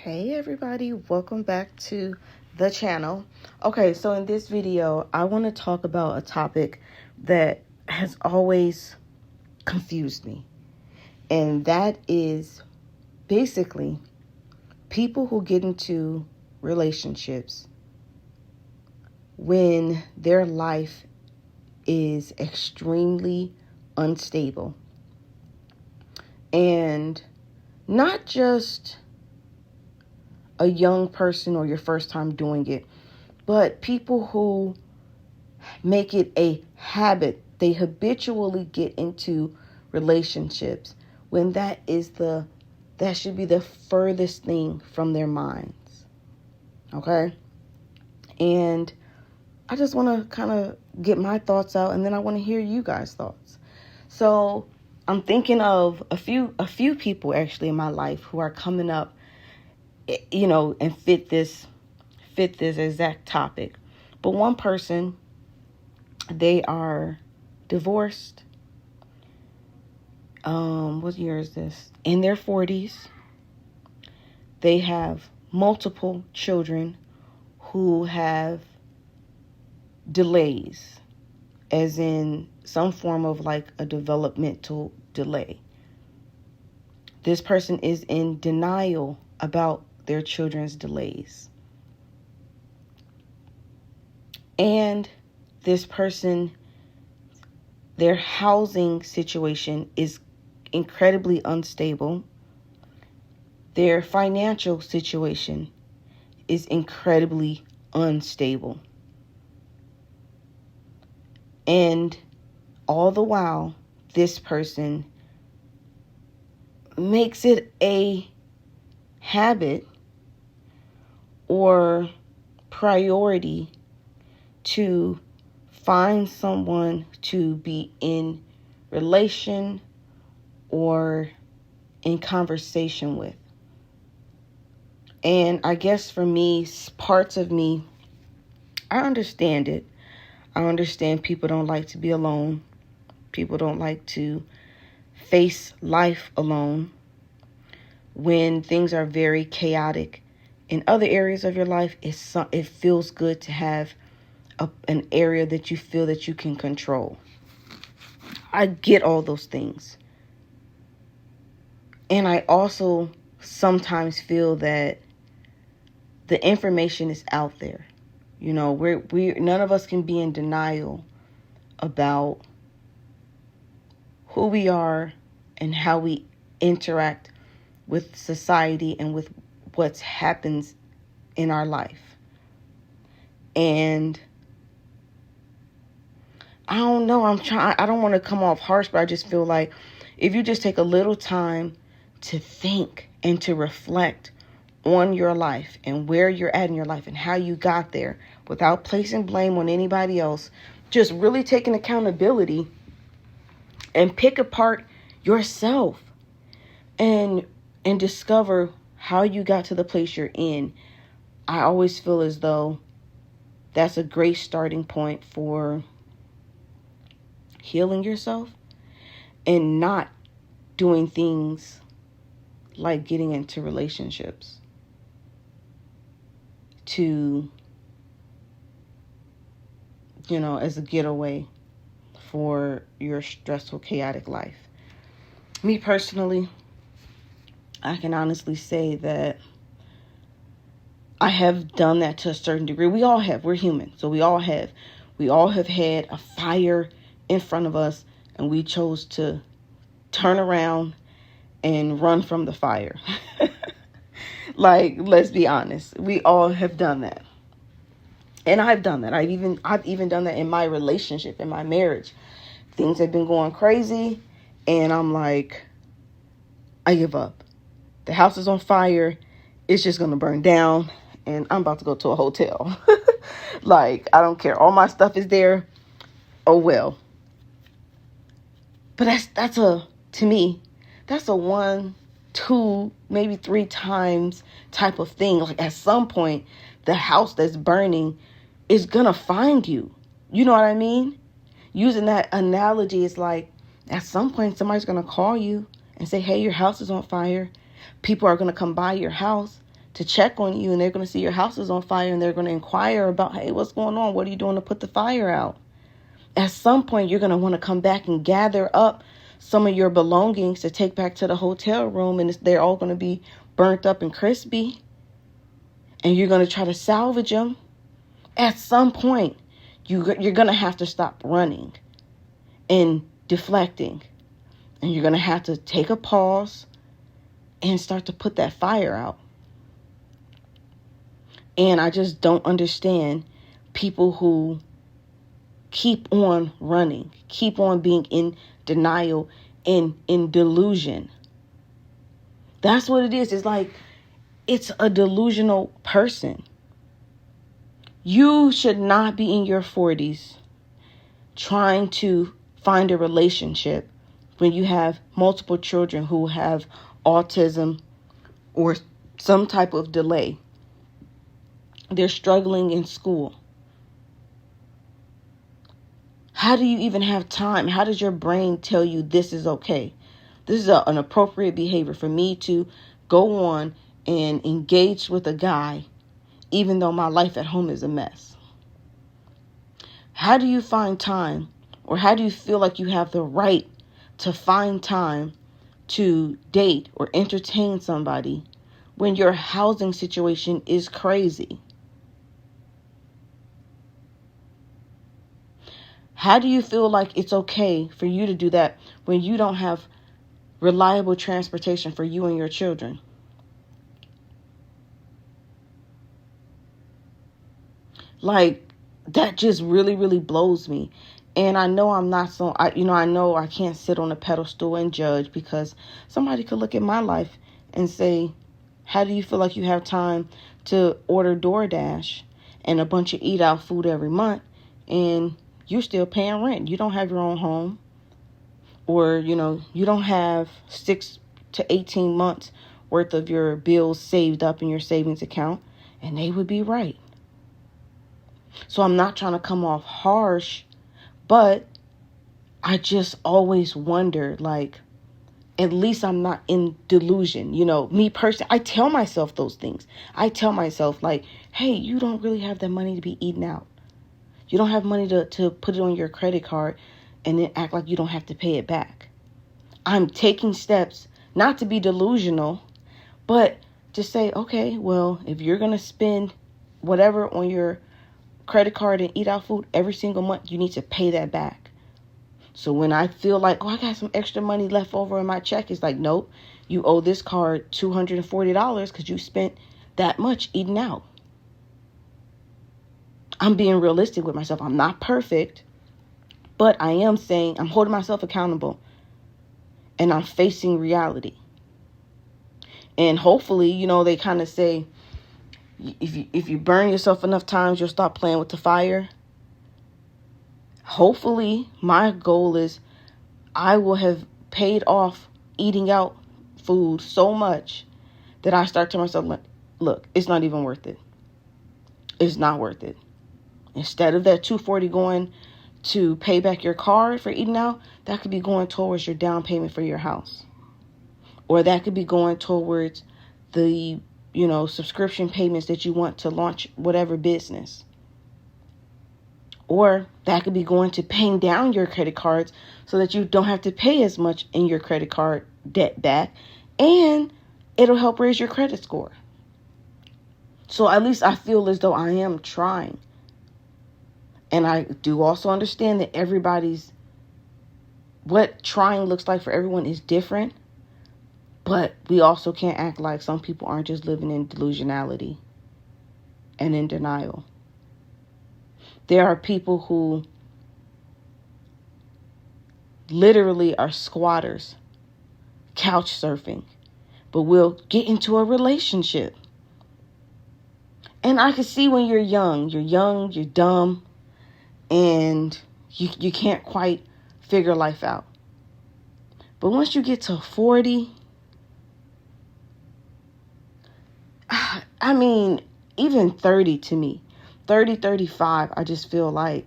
Hey everybody, welcome back to the channel. Okay, so in this video, I want to talk about a topic that has always confused me. And that is basically people who get into relationships when their life is extremely unstable. And not just a young person or your first time doing it, but people who make it a habit. They habitually get into relationships when that should be the furthest thing from their minds. Okay? And I just want to kind of get my thoughts out, and then I want to hear you guys' thoughts. So I'm thinking of a few people actually in my life who are coming up, and fit this exact topic. But one person, they are divorced. What year is this? In their 40s. They have multiple children who have delays, as in some form of like a developmental delay. This person is in denial about their children's delays. And this person, their housing situation is incredibly unstable. Their financial situation is incredibly unstable. And all the while, this person makes it a habit or priority to find someone to be in relation or in conversation with. And I guess for me, parts of me, I understand it. I understand people don't like to be alone. People don't like to face life alone. When things are very chaotic in other areas of your life, it feels good to have an area that you feel that you can control. I get all those things. And I also sometimes feel that the information is out there. We none of us can be in denial about who we are and how we interact with society and with what happens in our life. And I don't know, I don't want to come off harsh, but I just feel like if you just take a little time to think and to reflect on your life and where you're at in your life and how you got there without placing blame on anybody else, just really taking accountability and pick apart yourself and discover how you got to the place you're in. I always feel as though that's a great starting point for healing yourself and not doing things like getting into relationships to, as a getaway for your stressful, chaotic life. Me personally, I can honestly say that I have done that to a certain degree. We all have. We're human. So we all have had a fire in front of us, and we chose to turn around and run from the fire. Like, let's be honest. We all have done that. And I've done that. I've even done that in my relationship, in my marriage. Things have been going crazy, and I'm like, I give up. The house is on fire. It's just going to burn down, and I'm about to go to a hotel. Like, I don't care. All my stuff is there. Oh, well. But to me, that's a 1, 2, maybe 3 times type of thing. Like, at some point, the house that's burning is going to find you. You know what I mean? Using that analogy, it's like, at some point, somebody's going to call you and say, hey, your house is on fire. People are going to come by your house. to check on you, and they're going to see your house is on fire, and they're going to inquire about, hey, what's going on? What are you doing to put the fire out? At some point, you're going to want to come back and gather up some of your belongings to take back to the hotel room, and they're all going to be burnt up and crispy, and you're going to try to salvage them. At some point, you're going to have to stop running and deflecting, and you're going to have to take a pause and start to put that fire out. And I just don't understand people who keep on running, keep on being in denial and in delusion. That's what it is. It's like, it's a delusional person. You should not be in your 40s trying to find a relationship when you have multiple children who have autism or some type of delay. They're struggling in school. How do you even have time? How does your brain tell you this is okay? This is an appropriate behavior for me to go on and engage with a guy, even though my life at home is a mess. How do you find time, or how do you feel like you have the right to find time to date or entertain somebody when your housing situation is crazy? How do you feel like it's okay for you to do that when you don't have reliable transportation for you and your children? Like, that just really, really blows me. And I know I'm not I know I can't sit on a pedestal and judge, because somebody could look at my life and say, how do you feel like you have time to order DoorDash and a bunch of eat out food every month, and you're still paying rent? You don't have your own home, or, you don't have 6 to 18 months worth of your bills saved up in your savings account. And they would be right. So I'm not trying to come off harsh, but I just always wonder, like, at least I'm not in delusion. Me personally, I tell myself those things. I tell myself, like, hey, you don't really have that money to be eating out. You don't have money to put it on your credit card and then act like you don't have to pay it back. I'm taking steps not to be delusional, but to say, okay, well, if you're going to spend whatever on your credit card and eat out food every single month, you need to pay that back. So when I feel like, I got some extra money left over in my check, it's like, nope, you owe this card $240 because you spent that much eating out. I'm being realistic with myself. I'm not perfect, but I am saying I'm holding myself accountable, and I'm facing reality. And hopefully, they kind of say, if you burn yourself enough times, you'll stop playing with the fire. Hopefully, my goal is I will have paid off eating out food so much that I start to myself, look, it's not even worth it. It's not worth it. Instead of that $240 going to pay back your card for eating out, that could be going towards your down payment for your house. Or that could be going towards the, subscription payments that you want to launch whatever business. Or that could be going to paying down your credit cards so that you don't have to pay as much in your credit card debt back. And it'll help raise your credit score. So at least I feel as though I am trying. And I do also understand that what trying looks like for everyone is different. But we also can't act like some people aren't just living in delusionality and in denial. There are people who literally are squatters, couch surfing, but will get into a relationship. And I can see when you're young, you're dumb, and you can't quite figure life out. But once you get to 40, even 30 to me, 30, 35, I just feel like,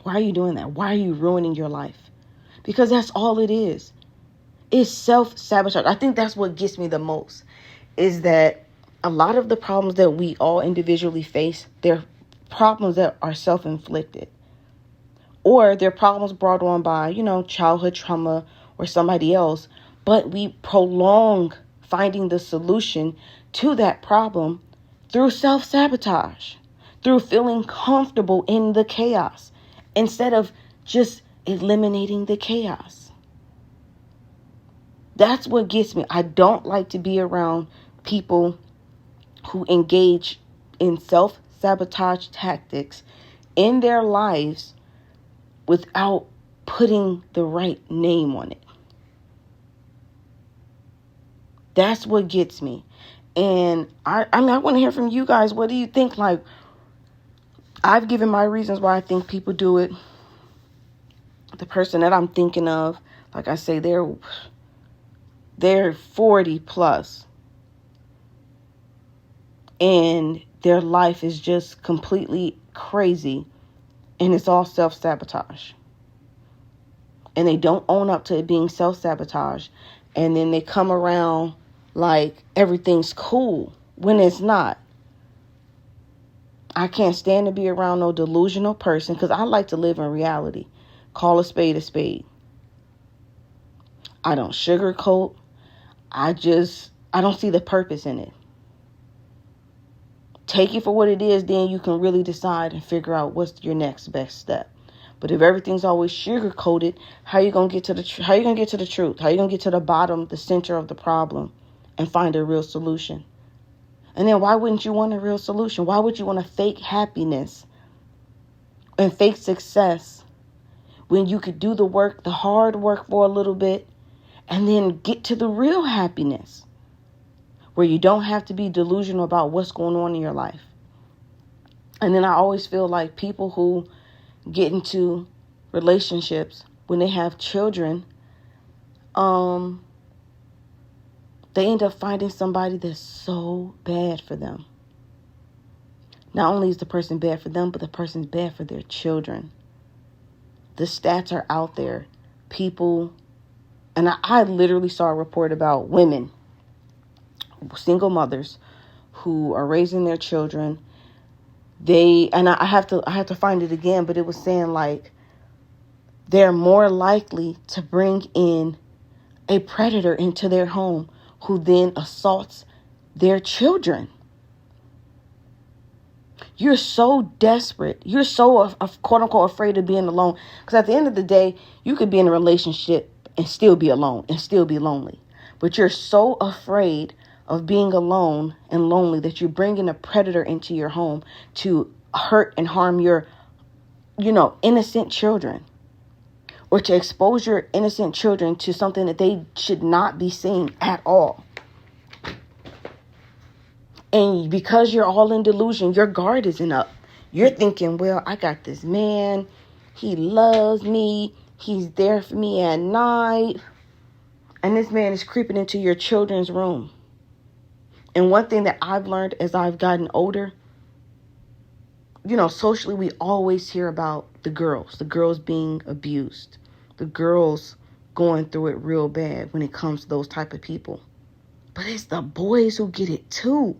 why are you doing that? Why are you ruining your life? Because that's all it is. It's self-sabotage. I think that's what gets me the most, is that a lot of the problems that we all individually face, they're problems that are self-inflicted, or they're problems brought on by, childhood trauma or somebody else, but we prolong finding the solution to that problem through self-sabotage, through feeling comfortable in the chaos instead of just eliminating the chaos. That's what gets me. I don't like to be around people who engage in self-sabotage tactics in their lives without putting the right name on it. That's what gets me. And I want to hear from you guys. What do you think? Like, I've given my reasons why I think people do it. The person that I'm thinking of, like I say, they're 40 plus. And their life is just completely crazy. And it's all self-sabotage. And they don't own up to it being self-sabotage. And then they come around like everything's cool when it's not. I can't stand to be around no delusional person because I like to live in reality. Call a spade a spade. I don't sugarcoat. I don't see the purpose in it. Take it for what it is, then you can really decide and figure out what's your next best step. But if everything's always sugar-coated, how you gonna get to the truth? How you gonna get to the bottom, the center of the problem, and find a real solution? And then why wouldn't you want a real solution? Why would you want to fake happiness and fake success when you could do the work, the hard work for a little bit, and then get to the real happiness where you don't have to be delusional about what's going on in your life? And then I always feel like people who get into relationships when they have children, they end up finding somebody that's so bad for them. Not only is the person bad for them, but the person's bad for their children. The stats are out there. People, and I literally saw a report about women, single mothers, who are raising their children. I have to find it again, but it was saying like they're more likely to bring in a predator into their home who then assaults their children. You're so desperate. You're so, quote unquote, afraid of being alone. Because at the end of the day, you could be in a relationship and still be alone and still be lonely. But you're so afraid of being alone and lonely that you're bringing a predator into your home to hurt and harm your, innocent children, or to expose your innocent children to something that they should not be seeing at all. And because you're all in delusion, your guard isn't up. You're thinking, well, I got this man. He loves me. He's there for me at night. And this man is creeping into your children's room. And one thing that I've learned as I've gotten older, socially, we always hear about the girls being abused, the girls going through it real bad when it comes to those type of people. But it's the boys who get it too.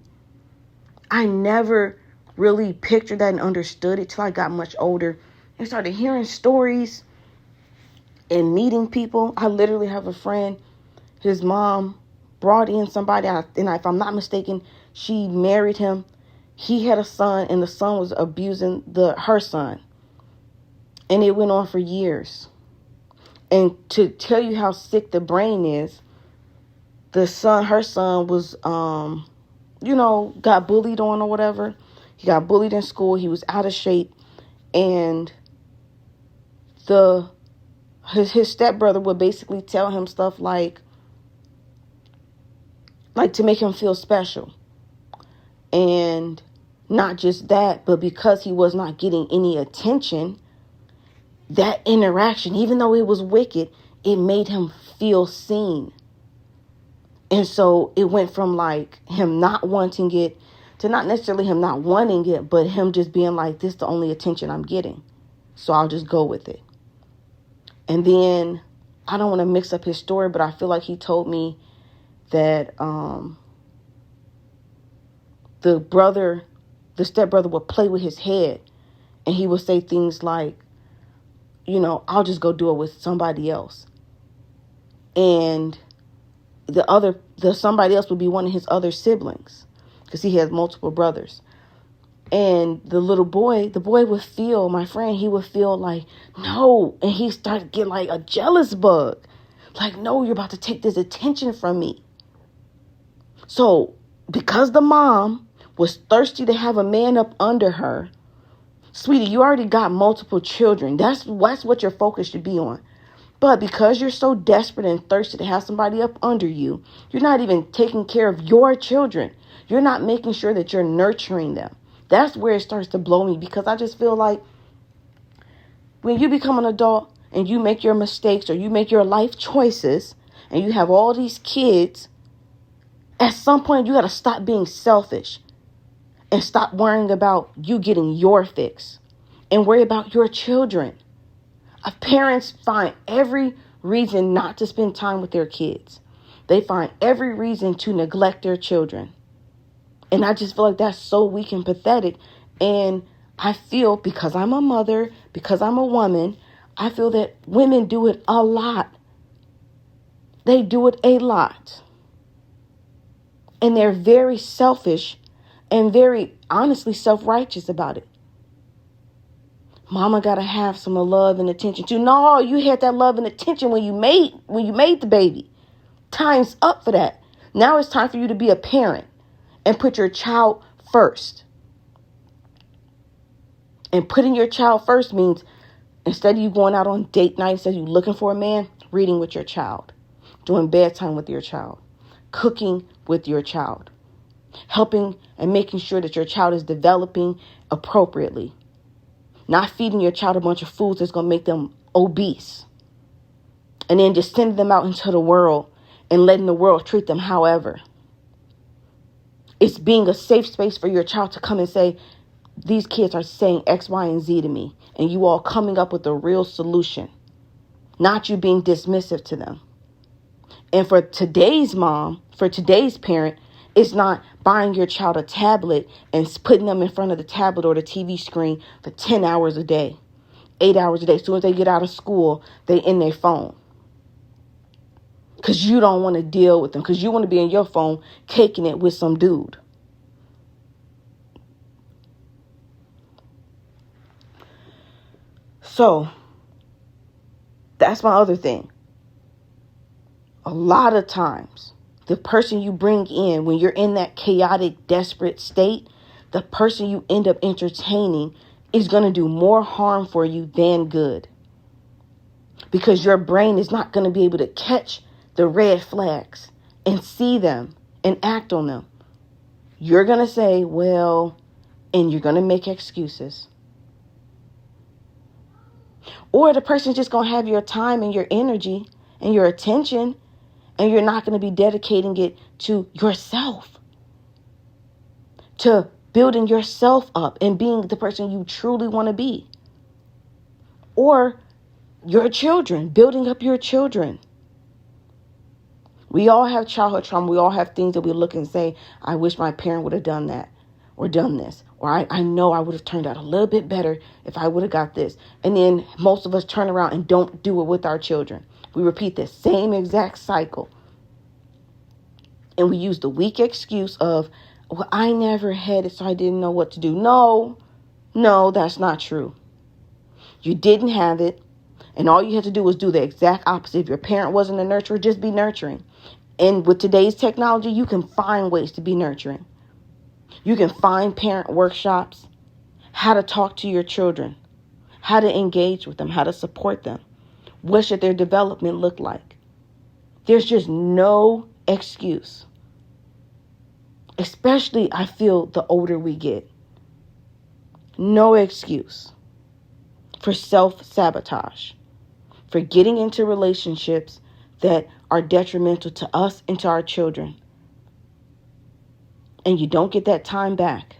I never really pictured that and understood it till I got much older and started hearing stories and meeting people. I literally have a friend, his mom brought in somebody, and if I'm not mistaken, she married him. He had a son, and the son was abusing her son. And it went on for years. And to tell you how sick the brain is, her son was, got bullied on or whatever. He got bullied in school. He was out of shape. And his stepbrother would basically tell him stuff like to make him feel special. And not just that, but because he was not getting any attention, that interaction, even though it was wicked, it made him feel seen. And so it went from like him not wanting it to not necessarily him not wanting it, but him just being like, this is the only attention I'm getting, so I'll just go with it. And then I don't want to mix up his story, but I feel like he told me that the stepbrother would play with his head, and he would say things like, I'll just go do it with somebody else. And the somebody else would be one of his other siblings, because he has multiple brothers. And the boy would feel, my friend, he would feel like, no. And he started to get like a jealous bug. Like, no, you're about to take this attention from me. So because the mom was thirsty to have a man up under her, sweetie, you already got multiple children. That's what your focus should be on. But because you're so desperate and thirsty to have somebody up under you, you're not even taking care of your children. You're not making sure that you're nurturing them. That's where it starts to blow me, because I just feel like when you become an adult and you make your mistakes or you make your life choices and you have all these kids, at some point you got to stop being selfish and stop worrying about you getting your fix and worry about your children. Parents find every reason not to spend time with their kids. They find every reason to neglect their children. And I just feel like that's so weak and pathetic. And I feel, because I'm a mother, because I'm a woman, I feel that women do it a lot. They do it a lot. And they're very selfish and very honestly self-righteous about it. Mama got to have some love and attention too. No, you had that love and attention when you made the baby. Time's up for that. Now it's time for you to be a parent and put your child first. And putting your child first means, instead of you going out on date night, instead of you looking for a man, reading with your child, doing bedtime with your child, cooking with your child, helping and making sure that your child is developing appropriately. Not feeding your child a bunch of foods that's going to make them obese. And then just sending them out into the world and letting the world treat them however. It's being a safe space for your child to come and say, these kids are saying X, Y, and Z to me. And you all coming up with a real solution. Not you being dismissive to them. And for today's mom, for today's parent, it's not buying your child a tablet and putting them in front of the tablet or the TV screen for 10 hours a day, 8 hours a day. As soon as they get out of school, they in their phone. Because you don't want to deal with them. Because you want to be in your phone caking it with some dude. So, that's my other thing. A lot of times, the person you bring in when you're in that chaotic, desperate state, the person you end up entertaining is going to do more harm for you than good. Because your brain is not going to be able to catch the red flags and see them and act on them. You're going to say, well, and you're going to make excuses. Or the person's just going to have your time and your energy and your attention, and you're not going to be dedicating it to yourself, to building yourself up and being the person you truly want to be. Or your children, building up your children. We all have childhood trauma. We all have things that we look and say, I wish my parent would have done that or done this. Or I know I would have turned out a little bit better if I would have got this. And then most of us turn around and don't do it with our children. We repeat the same exact cycle. And we use the weak excuse of, well, I never had it, so I didn't know what to do. No, that's not true. You didn't have it. And all you had to do was do the exact opposite. If your parent wasn't a nurturer, just be nurturing. And with today's technology, you can find ways to be nurturing. You can find parent workshops, how to talk to your children, how to engage with them, how to support them. What should their development look like? There's just no excuse. Especially, I feel, the older we get. No excuse for self-sabotage, for getting into relationships that are detrimental to us and to our children. And you don't get that time back.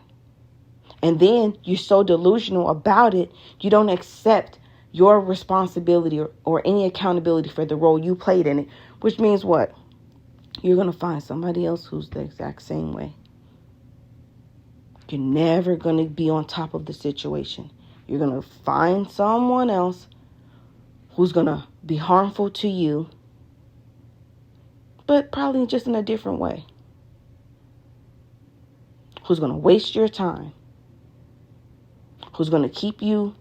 And then you're so delusional about it, you don't accept your responsibility or any accountability for the role you played in it. Which means what? You're going to find somebody else who's the exact same way. You're never going to be on top of the situation. You're going to find someone else who's going to be harmful to you, but probably just in a different way. Who's going to waste your time. Who's going to keep you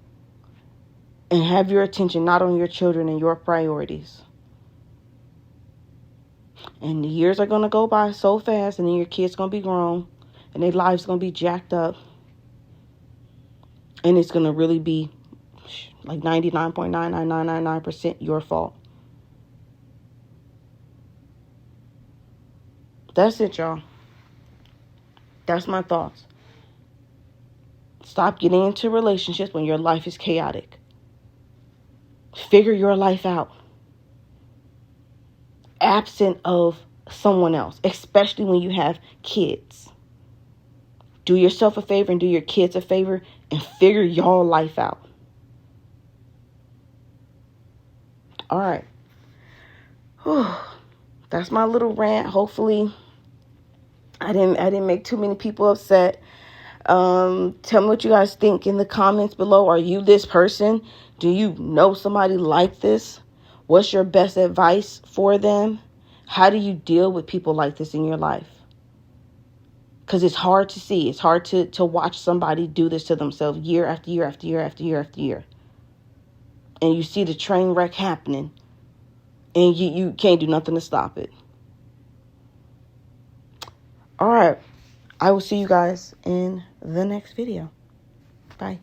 and have your attention not on your children and your priorities. And the years are going to go by so fast, and then your kids going to be grown, and their lives going to be jacked up. And it's going to really be like 99.99999% your fault. That's it, y'all. That's my thoughts. Stop getting into relationships when your life is chaotic. Figure your life out. Absent of someone else, especially when you have kids. Do yourself a favor and do your kids a favor and figure your life out. All right. Whew. That's my little rant. Hopefully, I didn't make too many people upset. Tell me what you guys think in the comments below. Are you this person? Do you know somebody like this? What's your best advice for them? How do you deal with people like this in your life? Because it's hard to see. It's hard to watch somebody do this to themselves year after year after year after year after year. And you see the train wreck happening. And you can't do nothing to stop it. All right. I will see you guys in the next video. Bye.